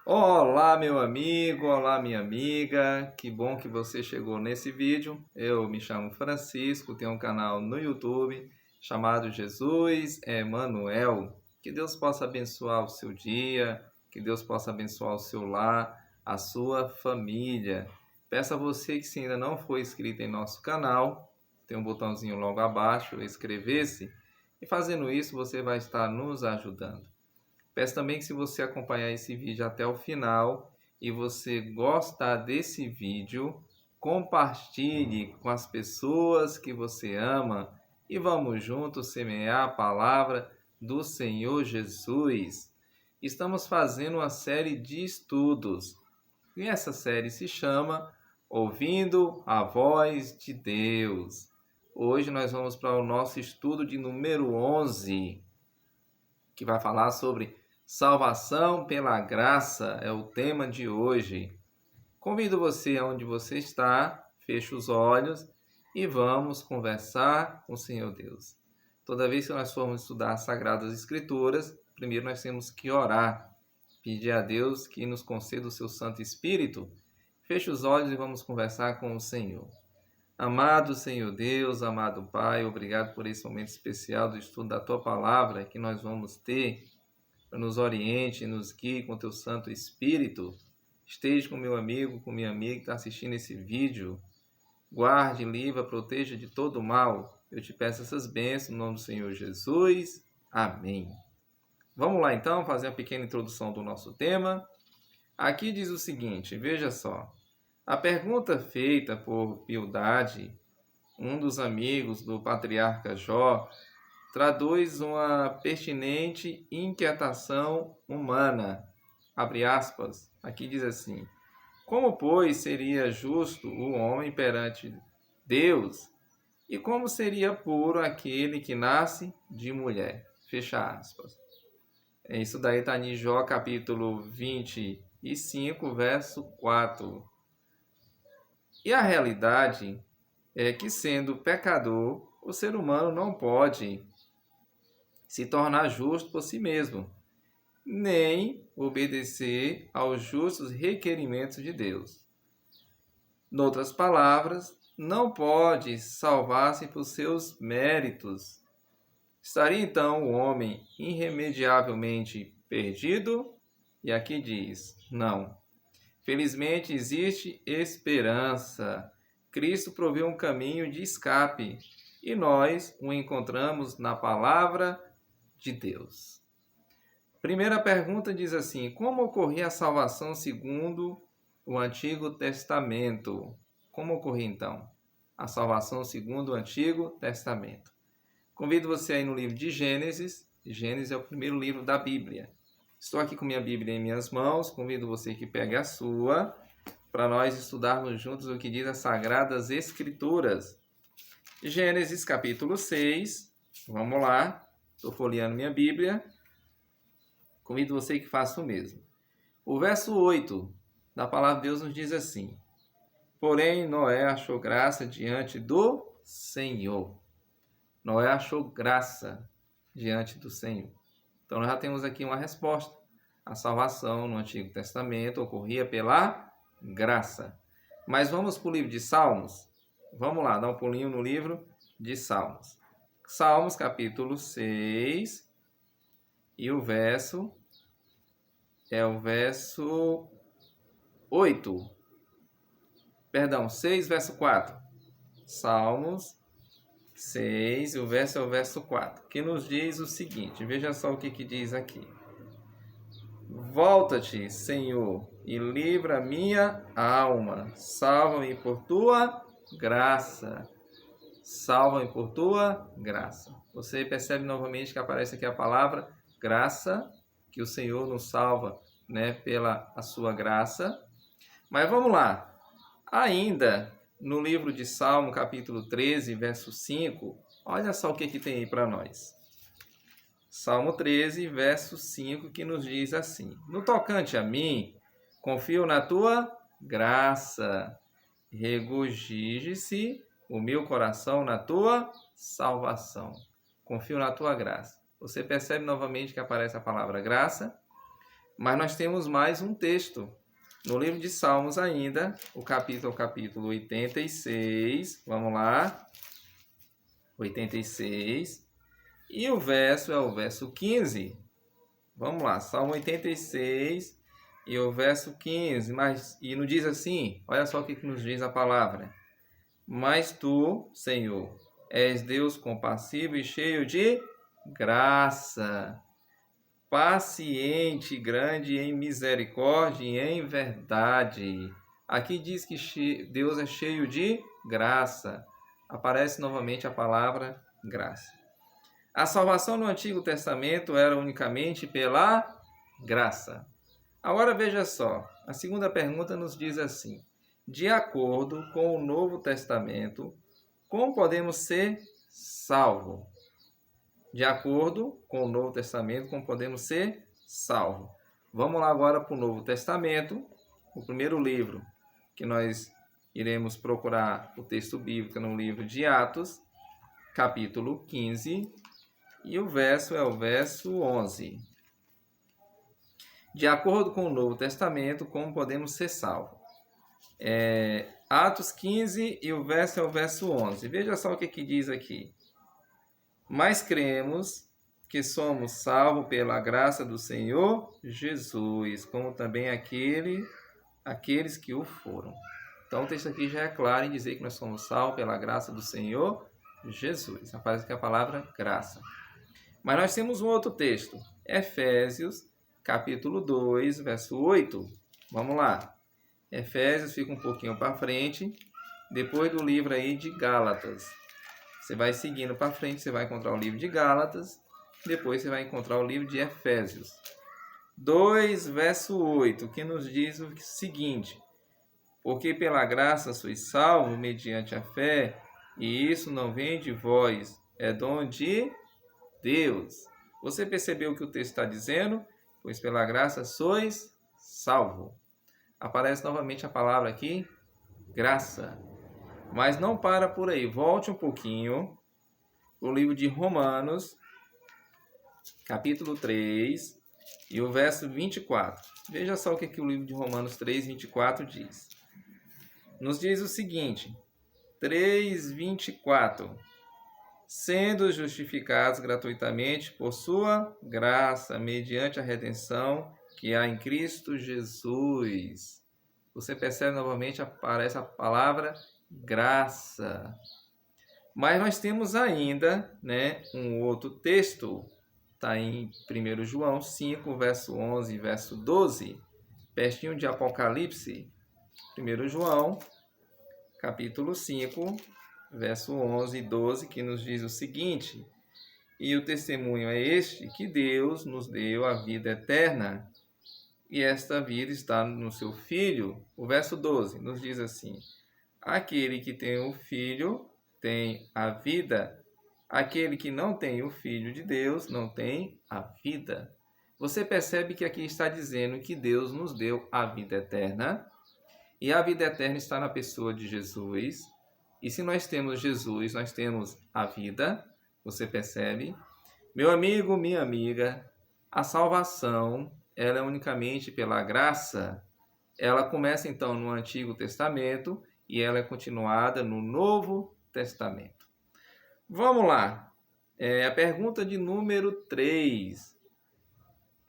Olá, meu amigo, olá, minha amiga. Que bom que você chegou nesse vídeo. Eu me chamo Francisco, tenho um canal no YouTube chamado Jesus Emanuel. Que Deus possa abençoar o seu dia, que Deus possa abençoar o seu lar, a sua família. Peço a você que se ainda não for inscrito em nosso canal, tem um botãozinho logo abaixo, inscrever-se, e fazendo isso você vai estar nos ajudando. Peço também que se você acompanhar esse vídeo até o final e você gostar desse vídeo, compartilhe com as pessoas que você ama e vamos juntos semear a palavra do Senhor Jesus. Estamos fazendo uma série de estudos e essa série se chama Ouvindo a Voz de Deus. Hoje nós vamos para o nosso estudo de número 11, que vai falar sobre salvação pela graça, é o tema de hoje. Convido você aonde você está, feche os olhos e vamos conversar com o Senhor Deus. Toda vez que nós formos estudar as Sagradas Escrituras, primeiro nós temos que orar, pedir a Deus que nos conceda o seu Santo Espírito. Feche os olhos e vamos conversar com o Senhor. Amado Senhor Deus, amado Pai, obrigado por esse momento especial do estudo da Tua Palavra que nós vamos ter. Nos oriente, nos guie com Teu Santo Espírito. Esteja com meu amigo, com minha amiga que está assistindo esse vídeo. Guarde, livra, proteja de todo mal. Eu te peço essas bênçãos no nome do Senhor Jesus. Amém. Vamos lá então fazer uma pequena introdução do nosso tema. Aqui diz o seguinte, veja só. A pergunta feita por Bildade, um dos amigos do patriarca Jó, traduz uma pertinente inquietação humana. Abre aspas. Aqui diz assim: como, pois, seria justo o homem perante Deus? E como seria puro aquele que nasce de mulher? Fecha aspas. Isso daí está em Jó, capítulo 25, verso 4. E a realidade é que, sendo pecador, o ser humano não pode se tornar justo por si mesmo, nem obedecer aos justos requerimentos de Deus. Noutras palavras, não pode salvar-se por seus méritos. Estaria então o homem irremediavelmente perdido? E aqui diz: não. Felizmente existe esperança. Cristo proveu um caminho de escape e nós o encontramos na palavra de Deus. Primeira pergunta diz assim: como ocorria a salvação segundo o Antigo Testamento? Como ocorria então a salvação segundo o Antigo Testamento? Convido você aí no livro de Gênesis. Gênesis é o primeiro livro da Bíblia. Estou aqui com minha Bíblia em minhas mãos. Convido você que pegue a sua para nós estudarmos juntos o que diz as Sagradas Escrituras. Gênesis capítulo 6. Vamos lá. Estou folheando minha Bíblia. Convido você que faça o mesmo. O verso 8 da palavra de Deus nos diz assim: porém, Noé achou graça diante do Senhor. Noé achou graça diante do Senhor. Então, nós já temos aqui uma resposta. A salvação no Antigo Testamento ocorria pela graça. Mas vamos para o livro de Salmos? Vamos lá, dar um pulinho no livro de Salmos. Salmos, capítulo 6, e o verso é o verso 8. Perdão, 6, verso 4. Salmos 6, o verso é o verso 4, que nos diz o seguinte, veja só o que diz aqui. Volta-te, Senhor, e livra minha alma, salva-me por tua graça. Salva-me por tua graça. Você percebe novamente que aparece aqui a palavra graça, que o Senhor nos salva, né, pela a sua graça. Mas vamos lá. Ainda no livro de Salmo, capítulo 13, verso 5, olha só o que tem aí para nós. Salmo 13, verso 5, que nos diz assim: no tocante a mim, confio na tua graça, regozije-se o meu coração na tua salvação. Confio na tua graça. Você percebe novamente que aparece a palavra graça? Mas nós temos mais um texto. No livro de Salmos ainda, o capítulo 86, vamos lá, 86, e o verso é o verso 15. Vamos lá, Salmo 86 e o verso 15, e não diz assim, olha só o que nos diz a palavra. Mas tu, Senhor, és Deus compassivo e cheio de graça, paciente, grande em misericórdia e em verdade. Aqui diz que Deus é cheio de graça. Aparece novamente a palavra graça. A salvação no Antigo Testamento era unicamente pela graça. Agora veja só, a segunda pergunta nos diz assim: de acordo com o Novo Testamento, como podemos ser salvos? De acordo com o Novo Testamento, como podemos ser salvos? Vamos lá agora para o Novo Testamento, o primeiro livro que nós iremos procurar o texto bíblico no livro de Atos, capítulo 15, e o verso é o verso 11. De acordo com o Novo Testamento, como podemos ser salvos? Atos 15 e o verso é o verso 11. Veja só o que diz aqui. Mas cremos que somos salvos pela graça do Senhor Jesus, como também aqueles que o foram. Então o texto aqui já é claro em dizer que nós somos salvos pela graça do Senhor Jesus. Aparece aqui a palavra graça. Mas nós temos um outro texto, Efésios, capítulo 2, verso 8. Vamos lá. Efésios fica um pouquinho para frente, depois do livro aí de Gálatas. Você vai seguindo para frente, você vai encontrar o livro de Gálatas, depois você vai encontrar o livro de Efésios. 2, verso 8, que nos diz o seguinte: porque pela graça sois salvos mediante a fé, e isso não vem de vós, é dom de Deus. Você percebeu o que o texto está dizendo? Pois pela graça sois salvos. Aparece novamente a palavra aqui, graça. Mas não para por aí. Volte um pouquinho. O livro de Romanos, capítulo 3, e o verso 24. Veja só o que o livro de Romanos 3, 24 diz. Nos diz o seguinte, 3, 24. Sendo justificados gratuitamente por sua graça, mediante a redenção que há em Cristo Jesus. Você percebe novamente, aparece a palavra graça. Mas nós temos ainda, um outro texto, está em 1 João 5, verso 11 e verso 12, pertinho de Apocalipse. 1 João, capítulo 5, verso 11 e 12, que nos diz o seguinte: e o testemunho é este, que Deus nos deu a vida eterna, e esta vida está no seu Filho. O verso 12 nos diz assim: aquele que tem o Filho tem a vida, aquele que não tem o Filho de Deus não tem a vida. Você percebe que aqui está dizendo que Deus nos deu a vida eterna, e a vida eterna está na pessoa de Jesus. E se nós temos Jesus, nós temos a vida. Você percebe? Meu amigo, minha amiga, a salvação, ela é unicamente pela graça. Ela começa então no Antigo Testamento e ela é continuada no Novo Testamento. Vamos lá. A pergunta de número 3.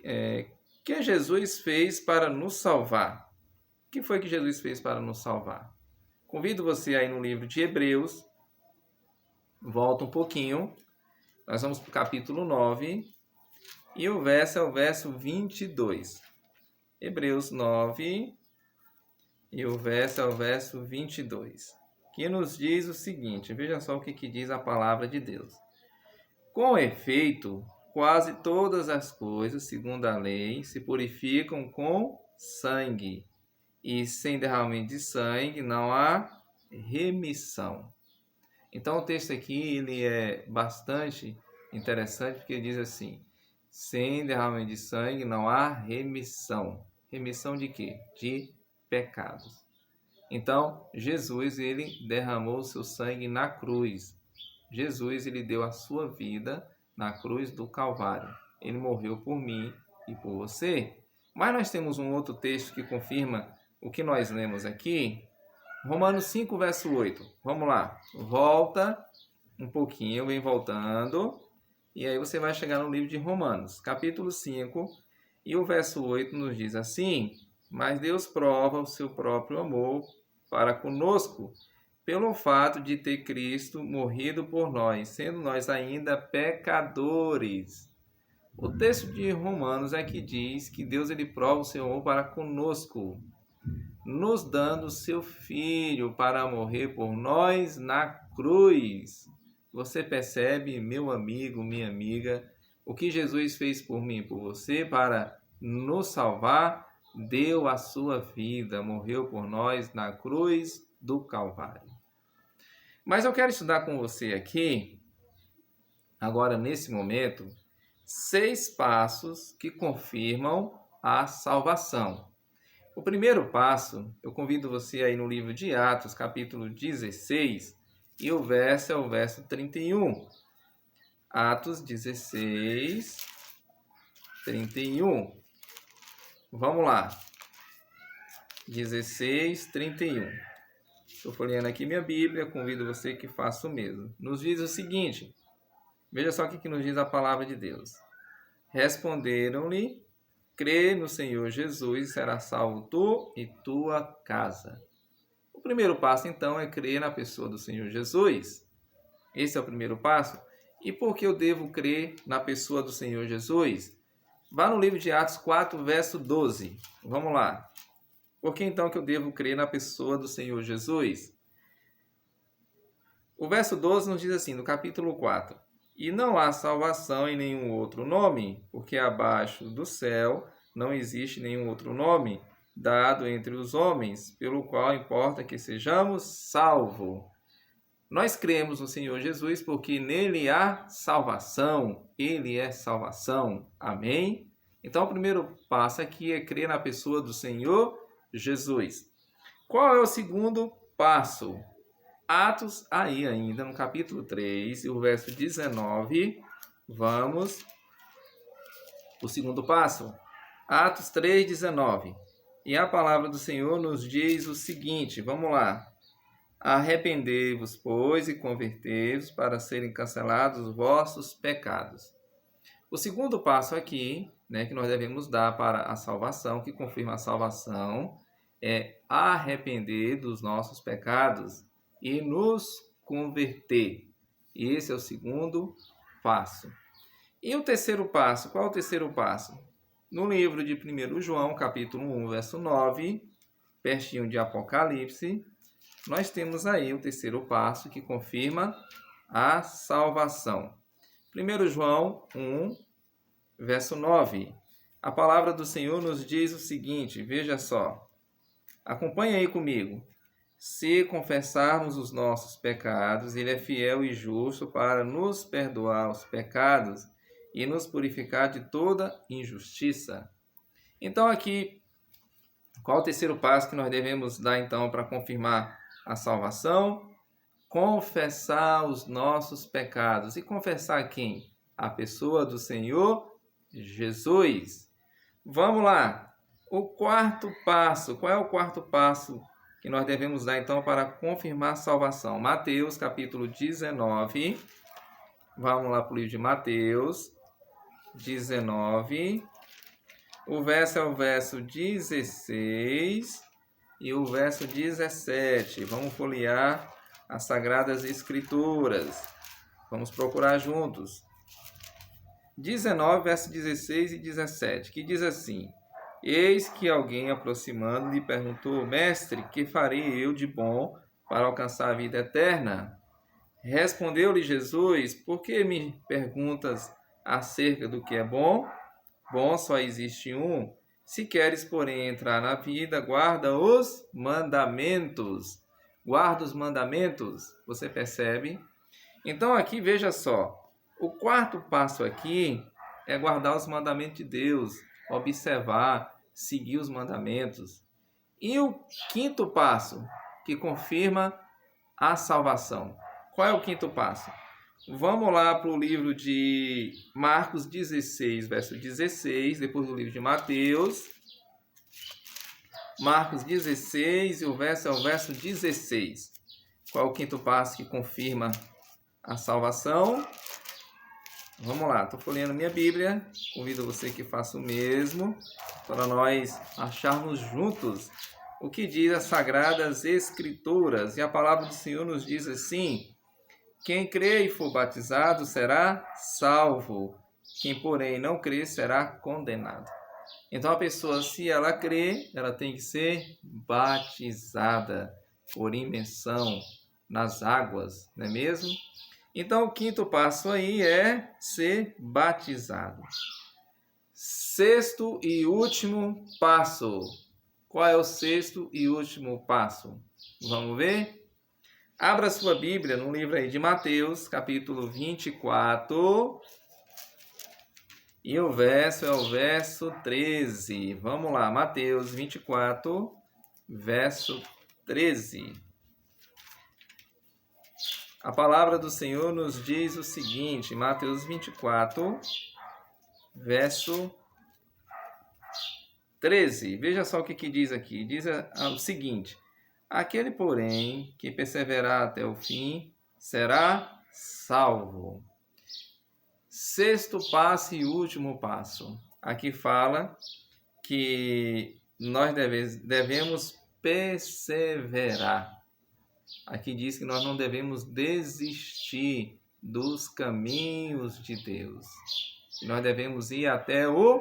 O que Jesus fez para nos salvar? O que foi que Jesus fez para nos salvar? Convido você aí no livro de Hebreus, volta um pouquinho, nós vamos para o capítulo 9, e o verso é o verso 22. Hebreus 9, e o verso é o verso 22, que nos diz o seguinte, veja só o que diz a palavra de Deus. Com efeito, quase todas as coisas, segundo a lei, se purificam com sangue, e sem derramamento de sangue não há remissão. Então o texto aqui ele é bastante interessante porque ele diz assim: sem derramamento de sangue não há remissão. Remissão de quê? De pecados. Então Jesus ele derramou o seu sangue na cruz. Jesus ele deu a sua vida na cruz do Calvário. Ele morreu por mim e por você. Mas nós temos um outro texto que confirma o que nós lemos aqui. Romanos 5, verso 8. Vamos lá. Volta um pouquinho, vem voltando. E aí você vai chegar no livro de Romanos, capítulo 5. E o verso 8 nos diz assim: mas Deus prova o seu próprio amor para conosco, pelo fato de ter Cristo morrido por nós, sendo nós ainda pecadores. O texto de Romanos é que diz que Deus ele prova o seu amor para conosco, nos dando seu Filho para morrer por nós na cruz. Você percebe, meu amigo, minha amiga, o que Jesus fez por mim e por você para nos salvar? Deu a sua vida, morreu por nós na cruz do Calvário. Mas eu quero estudar com você aqui, agora nesse momento, 6 passos que confirmam a salvação. O primeiro passo, eu convido você aí no livro de Atos, capítulo 16, e o verso é o verso 31. Atos 16, 31. Vamos lá. 16, 31. Estou folheando aqui minha Bíblia, convido você que faça o mesmo. Nos diz o seguinte, veja só o que nos diz a palavra de Deus. Responderam-lhe: crê no Senhor Jesus e será salvo tu e tua casa. O primeiro passo, então, é crer na pessoa do Senhor Jesus. Esse é o primeiro passo. E por que eu devo crer na pessoa do Senhor Jesus? Vá no livro de Atos 4, verso 12. Vamos lá. Por que então que eu devo crer na pessoa do Senhor Jesus? O verso 12 nos diz assim, no capítulo 4. E não há salvação em nenhum outro nome, porque abaixo do céu não existe nenhum outro nome dado entre os homens, pelo qual importa que sejamos salvos. Nós cremos no Senhor Jesus porque nele há salvação. Ele é salvação. Amém? Então, o primeiro passo aqui é crer na pessoa do Senhor Jesus. Qual é o segundo passo? Atos, aí ainda, no capítulo 3, e o verso 19, vamos. O segundo passo. Atos 3, 19. E a palavra do Senhor nos diz o seguinte, vamos lá. Arrependei-vos, pois, e convertei-vos para serem cancelados os vossos pecados. O segundo passo aqui, que nós devemos dar para a salvação, que confirma a salvação, é arrepender dos nossos pecados e nos converter. Esse é o segundo passo. E o terceiro passo? Qual é o terceiro passo? No livro de 1 João, capítulo 1, verso 9, pertinho de Apocalipse, nós temos aí o terceiro passo que confirma a salvação. 1 João 1, verso 9. A palavra do Senhor nos diz o seguinte, veja só. Acompanhe aí comigo. Se confessarmos os nossos pecados, Ele é fiel e justo para nos perdoar os pecados e nos purificar de toda injustiça. Então aqui, qual o terceiro passo que nós devemos dar então para confirmar a salvação? Confessar os nossos pecados. E confessar quem? A pessoa do Senhor Jesus. Vamos lá. O quarto passo. Qual é o quarto passo que nós devemos dar então para confirmar a salvação? Mateus capítulo 19. Vamos lá para o livro de Mateus 19. O verso é o verso 16 e o verso 17. Vamos folhear as Sagradas Escrituras. Vamos procurar juntos. 19, verso 16 e 17, que diz assim: Eis que alguém aproximando lhe perguntou: Mestre, que farei eu de bom para alcançar a vida eterna? Respondeu-lhe Jesus: Por que me perguntas acerca do que é bom? Bom só existe um. Se queres, porém, entrar na vida, guarda os mandamentos. Guarda os mandamentos. Você percebe? Então aqui, veja só. O quarto passo aqui é guardar os mandamentos de Deus. Observar, seguir os mandamentos. E o quinto passo, que confirma a salvação. Qual é o quinto passo? Vamos lá para o livro de Marcos 16, verso 16, depois do livro de Mateus. Marcos 16 e o verso é o verso 16. Qual é o quinto passo que confirma a salvação? Vamos lá, estou folheando minha Bíblia, convido você que faça o mesmo, para nós acharmos juntos o que diz as Sagradas Escrituras. E a palavra do Senhor nos diz assim: quem crê e for batizado será salvo, quem porém não crê será condenado. Então a pessoa, se ela crê, ela tem que ser batizada por imersão nas águas, não é mesmo? Então, o quinto passo aí é ser batizado. Sexto e último passo. Qual é o sexto e último passo? Vamos ver? Abra sua Bíblia no livro aí de Mateus, capítulo 24. E o verso é o verso 13. Vamos lá, Mateus 24, verso 13. A palavra do Senhor nos diz o seguinte, Mateus 24, verso 13. Veja só o que diz aqui. Diz o seguinte: aquele, porém, que perseverar até o fim, será salvo. Sexto passo e último passo. Aqui fala que nós devemos perseverar. Aqui diz que nós não devemos desistir dos caminhos de Deus. Nós devemos ir até o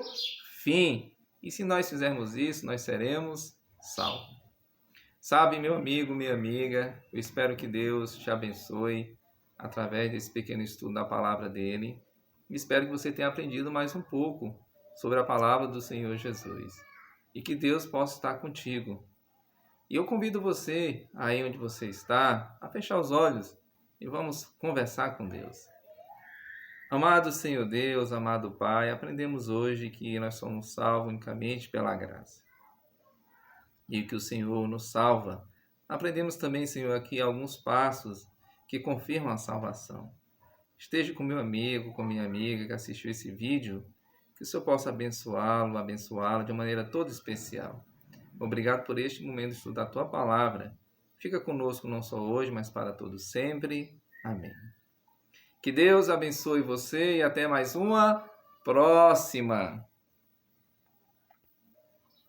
fim. E se nós fizermos isso, nós seremos salvos. Sabe, meu amigo, minha amiga, eu espero que Deus te abençoe através desse pequeno estudo da palavra dele. Espero que você tenha aprendido mais um pouco sobre a palavra do Senhor Jesus. E que Deus possa estar contigo. E eu convido você, aí onde você está, a fechar os olhos e vamos conversar com Deus. Amado Senhor Deus, amado Pai, aprendemos hoje que nós somos salvos unicamente pela graça. E que o Senhor nos salva. Aprendemos também, Senhor, aqui alguns passos que confirmam a salvação. Esteja com meu amigo, com minha amiga que assistiu esse vídeo, que o Senhor possa abençoá-la de maneira toda especial. Obrigado por este momento de estudar a Tua Palavra. Fica conosco não só hoje, mas para todos sempre. Amém. Que Deus abençoe você e até mais uma próxima.